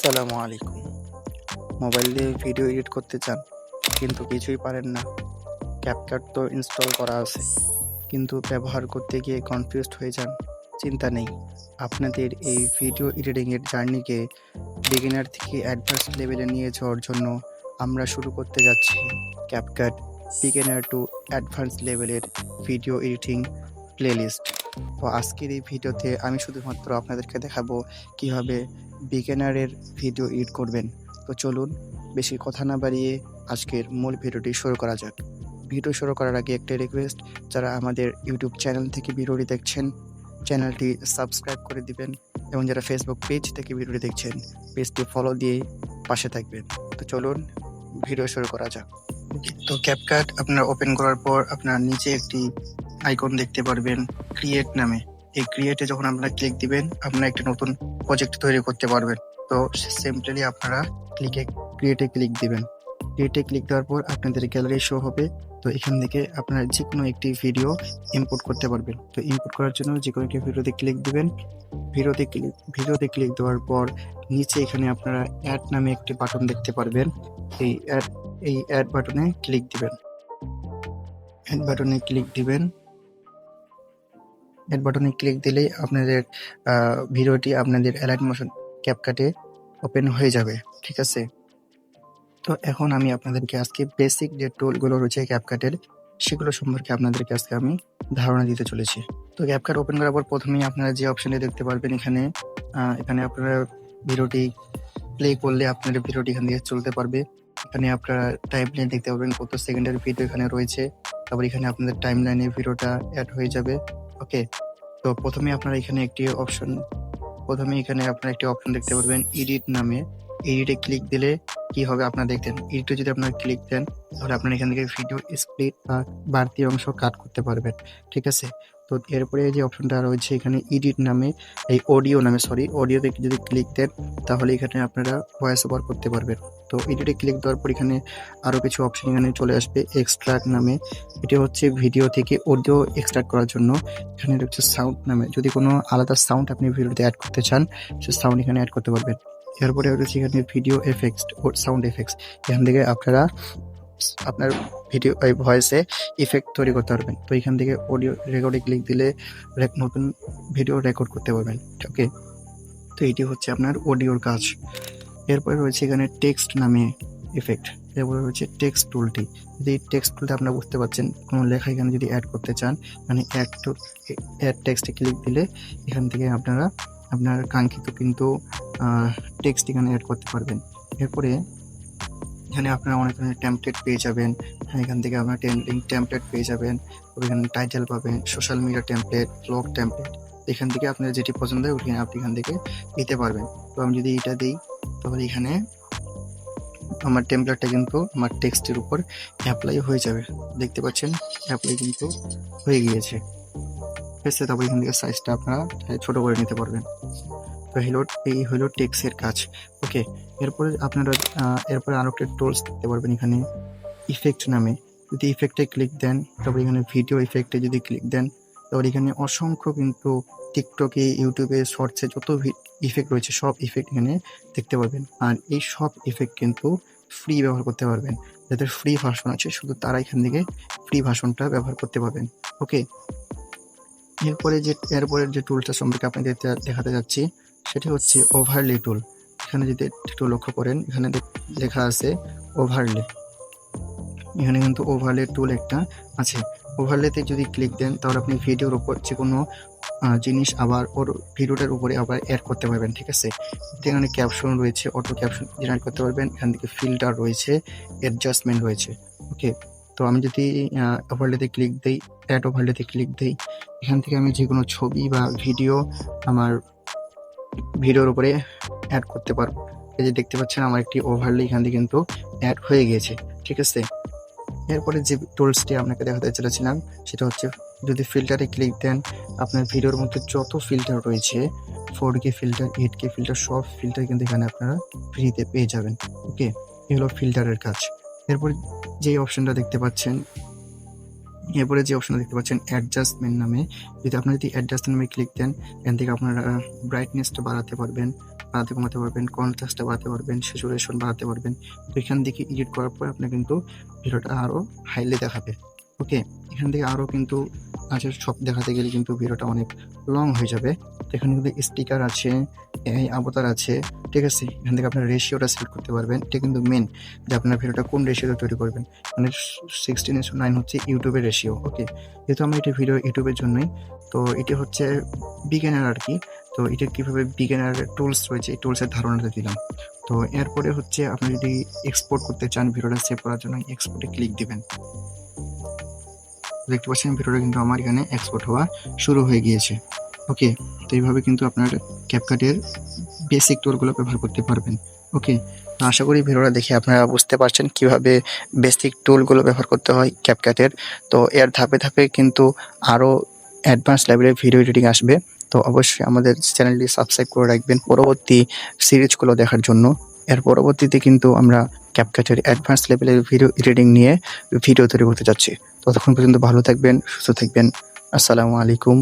আসসালামু আলাইকুম। মোবাইল দিয়ে ভিডিও এডিট করতে চান, কিন্তু কিছুই পারেন না। ক্যাপকাট তো ইনস্টল করা আছে, কিন্তু ব্যবহার করতে গিয়ে কনফিউজড হয়ে যান। চিন্তা নেই, আপনাদের এই ভিডিও এডিটিংয়ের জার্নিকে বিগিনার থেকে অ্যাডভান্স লেভেলে নিয়ে যাওয়ার জন্য আমরা শুরু করতে যাচ্ছি ক্যাপকাট বিগিনার টু অ্যাডভান্স লেভেলের ভিডিও এডিটিং প্লেলিস্ট। তো আজকের এই ভিডিওতে আমি শুধুমাত্র আপনাদেরকে দেখাবো কিভাবে বিগিনারের ভিডিও এডিট করবেন। তো চলুন, বেশি কথা না বাড়িয়ে আজকের মূল ভিডিওটি শুরু করা যাক। ভিডিও শুরু করার আগে একটা রিকোয়েস্ট, যারা আমাদের ইউটিউব চ্যানেল থেকে ভিডিওটি দেখছেন, চ্যানেলটি সাবস্ক্রাইব করে দিবেন, এবং যারা ফেসবুক পেজ থেকে ভিডিওটি দেখছেন, পেজটি ফলো দিয়ে পাশে থাকবেন। তো চলুন, ভিডিও শুরু করা যাক। তো ক্যাপকাট আপনার ওপেন করার পর আপনার নিচে একটি আইকন দেখতে পারবেন ক্রিয়েট নামে। এই ক্রিয়েটে যখন আপনারা ক্লিক দিবেন, আপনারা একটা নতুন প্রজেক্ট তৈরি করতে পারবেন। তো সিম্পলি আপনারা ক্রিয়েটে ক্লিক দিবেন। ক্রিয়েটে ক্লিক দেওয়ার পর আপনাদের গ্যালারি শো হবে। তো এখান থেকে আপনারা যে কোনো একটি ভিডিও ইম্পোর্ট করতে পারবেন। তো ইম্পোর্ট করার জন্য যে কোনো একটি ভিডিওতে ক্লিক দিবেন। ভিডিওতে ক্লিক দেওয়ার পর নিচে এখানে আপনারা অ্যাড নামে একটি বাটন দেখতে পারবেন। এই অ্যাড বাটনে ক্লিক দিবেন। অ্যাড বাটনে ক্লিক দিবেন। অ্যাড বাটনে ক্লিক দিলেই আপনাদের ভিডিওটি আপনাদের অ্যালাইট মোশন ক্যাপকাটে ওপেন হয়ে যাবে। ঠিক আছে, তো এখন আমি আপনাদেরকে আজকে বেসিক যে টুলগুলো রয়েছে ক্যাপকাটের, সেগুলো সম্পর্কে আপনাদেরকে আজকে আমি ধারণা দিতে চলেছি। তো ক্যাপকাট ওপেন করার পর প্রথমেই আপনারা যে অপশনটি দেখতে পারবেন, এখানে আপনারা ভিডিওটি প্লে করলে আপনাদের ভিডিওটি এখান থেকে চলতে পারবে। এখানে আপনারা টাইমলাইন দেখতে পারবেন, কত সেকেন্ডের ভিডিও এখানে রয়েছে। তারপর এখানে আপনাদের টাইমলাইনে ভিডিওটা অ্যাড হয়ে যাবে। ওকে, তো প্রথমে আপনারা এখানে একটি অপশন দেখতে পারবেন এডিট নামে। এডিটে ক্লিক দিলে কি হবে আপনারা দেখতেন, এডিটে যদি আপনারা ক্লিক দেন তাহলে আপনারা এখান থেকে ভিডিও স্প্লিট বা বাড়তি অংশ কাট করতে পারবেন। ঠিক আছে, তো এরপরে যে অপশনটা রয়েছে এখানে এডিট নামে, অডিওতে যদি ক্লিক দেন তাহলে এখানে আপনারা ভয়েস ওভার করতে পারবেন। তো এডিটে ক্লিক দেওয়ার পর এখানে আরো কিছু অপশন এখানে চলে আসবে। এক্সট্রাক্ট নামে, এটা হচ্ছে ভিডিও থেকে অডিও এক্সট্রাক্ট করার জন্য। এখানে রয়েছে সাউন্ড নামে, যদি কোনো আলাদা সাউন্ড আপনি ভিডিওতে অ্যাড করতে চান, সে সাউন্ড এখানে অ্যাড করতে পারবেন। এরপরে রয়েছে এখানে ভিডিও এফেক্টস ও সাউন্ড এফেক্টস, এখান থেকে আপনারা আপনার ভিডিও ভয়েসে ইফেক্ট তৈরি করতে পারবেন। তো এখান থেকে অডিও রেকর্ডে ক্লিক দিলে নতুন ভিডিও রেকর্ড করতে পারবেন। ওকে, তো এটি হচ্ছে আপনার অডিওর কাজ। এরপরে রয়েছে এখানে টেক্সট নামে ইফেক্ট। এরপরে রয়েছে টেক্সট টুলটি। যদি টেক্সট টুলটা আপনারা বুঝতে পারছেন, কোনো লেখা এখানে যদি অ্যাড করতে চান, মানে অ্যাড টেক্সটে ক্লিক দিলে এখান থেকে আপনারা আপনার কাঙ্ক্ষিত কিন্তু টেক্সট এখানে অ্যাড করতে পারবেন। এরপরে এখানে আপনারা অনেক ধরনের টেমপ্লেট পেয়ে যাবেন। এখান থেকে আপনারা টেমপ্লেট পেয়ে যাবেন। এখানে টাইটেল পাবেন, social media template, blog template. এখান থেকে আপনার যেটি পছন্দ হয় ওটি আপনি এখান থেকে দিতে পারবেন। তো আমি যদি এটা দিই তাহলে এখানে আমার টেমপ্লেটটা কিন্তু আমার টেক্সটের উপর অ্যাপ্লাই হয়ে যাবে। দেখতে পাচ্ছেন অ্যাপ্লাই কিন্তু হয়ে গিয়েছে। ঠিক আছে, তারপর এখান থেকে সাইজটা আপনারা ছোট করে নিতে পারবেন। তো এই হলো টেক্সটের কাজ। ওকে, এরপরে আরো একটা টুলস দেখতে পারবেন এখানে ইফেক্ট নামে। যদি ইফেক্টে ক্লিক দেন, তারপর এখানে ভিডিও ইফেক্টে যদি ক্লিক দেন, তারপর এখানে অসংখ্য কিন্তু টিকটকে, ইউটিউবে, শর্টসে যত ইফেক্ট রয়েছে সব ইফেক্ট এখানে দেখতে পারবেন। আর এই সব ইফেক্ট কিন্তু ফ্রি ব্যবহার করতে পারবেন। যাদের ফ্রি ভার্সন আছে শুধু তারা এখান থেকে ফ্রি ভার্সনটা ব্যবহার করতে পারবেন। ওকে, এরপরের যে টুলটা সম্পর্কে আপনাদের দেখাতে যাচ্ছি সেটি হচ্ছে ওভারলে টুল। এখানে যদি একটু লক্ষ্য করেন, এখানে লেখা আছে ওভারলে। এখানে কিন্তু ওভারলে টুল একটা আছে। ওভারলেতে যদি ক্লিক দেন তাহলে আপনি ভিডিওর উপর যে কোনো জিনিস আবার ওর ভিডিওটার উপরে আবার অ্যাড করতে পারবেন। ঠিক আছে, এখানে ক্যাপশন রয়েছে, অটো ক্যাপশন জেনারেট করতে পারবেন। এখান থেকে ফিল্টার রয়েছে, অ্যাডজাস্টমেন্ট রয়েছে। ওকে, তো আমি যদি ওভারলেতে ক্লিক দিই, অ্যাড ওভারলেতে ক্লিক দিই, এখান থেকে আমি যে কোনো ছবি বা ভিডিও আমার ভিডিওর উপরে অ্যাড করতে পারবো। এই যে দেখতে পাচ্ছেন আমার একটি ওভারলে এখান থেকে কিন্তু অ্যাড হয়ে গিয়েছে। ঠিক আছে, এরপরে যে টুলসটি আপনাকে দেখাতে চলেছিলাম সেটা হচ্ছে, যদি ফিল্টারে ক্লিক দেন, আপনার ভিডিওর মধ্যে যত ফিল্টার রয়েছে, 4K ফিল্টার, 8K ফিল্টার, সব ফিল্টার কিন্তু এখানে আপনারা ফ্রিতে পেয়ে যাবেন। ওকে, এগুলো ফিল্টারের কাজ। এরপরে যে অপশনটা দেখতে পাচ্ছেন অ্যাডজাস্টমেন্ট নামে, যদি অ্যাডজাস্টমেন্ট নামে ক্লিক দেন, এখান থেকে আপনারা ব্রাইটনেসটা বাড়াতে পারবেন, বাড়াতে কমাতে পারবেন, কন্ট্রাস্টটা বাড়াতে পারবেন, স্যাচুরেশন বাড়াতে পারবেন। তো এখান থেকে এডিট করার পর আপনার কিন্তু ভিডিওটা আরও হাইলি দেখাবে। ওকে, এখান থেকে আরও কিন্তু সব দেখাতে গেলে কিন্তু ভিডিওটা অনেক লং হয়ে যাবে। তো এখানে কিন্তু স্টিকার আছে, এআই অবতার আছে, ঠিক আছে? এখান থেকে আপনার রেশিওটা সিলেক্ট করতে পারবেন। এটা কিন্তু মেন যে আপনার ভিডিওটা কোন রেশিওতে তৈরি করবেন। মানে 16:9 হচ্ছে ইউটিউবের রেশিও। ওকে, যেহেতু আমার এটা ভিডিও ইউটিউবের জন্যই, তো এটি হচ্ছে বিগিনার আর কি। তো এটা কীভাবে বিগিনার টুলস রয়েছে, এই টুলসের ধারণাটা দিলাম। তো এরপরে হচ্ছে আপনি যদি এক্সপোর্ট করতে চান ভিডিওটা সেভ করার জন্য, এক্সপোর্টে ক্লিক দিবেন। দেখতে পাচ্ছেন ভিডিওটা কিন্তু আমার এখানে এক্সপোর্ট হওয়া শুরু হয়ে গিয়েছে। ওকে, তো এইভাবে কিন্তু আপনার ক্যাপকাটের বেসিক টুলগুলো ব্যবহার করতে পারবেন। ওকে, তো আশা করি ভিডিওটা দেখে আপনারা বুঝতে পারছেন কিভাবে বেসিক টুলগুলো ব্যবহার করতে হয় ক্যাপকাটের। তো এর ধাপে ধাপে কিন্তু আরও অ্যাডভান্স লেভেলের ভিডিও এডিটিং আসবে। তো অবশ্যই আমাদের চ্যানেলটি সাবস্ক্রাইব করে রাখবেন পরবর্তী সিরিজগুলো দেখার জন্য। এর পরবর্তীতে কিন্তু আমরা ক্যাপকাটের অ্যাডভান্স লেভেলের ভিডিও এডিটিং নিয়ে ভিডিও তৈরি করতে যাচ্ছি। ততক্ষণ পর্যন্ত ভালো থাকবেন, সুস্থ থাকবেন। আসসালামু আলাইকুম।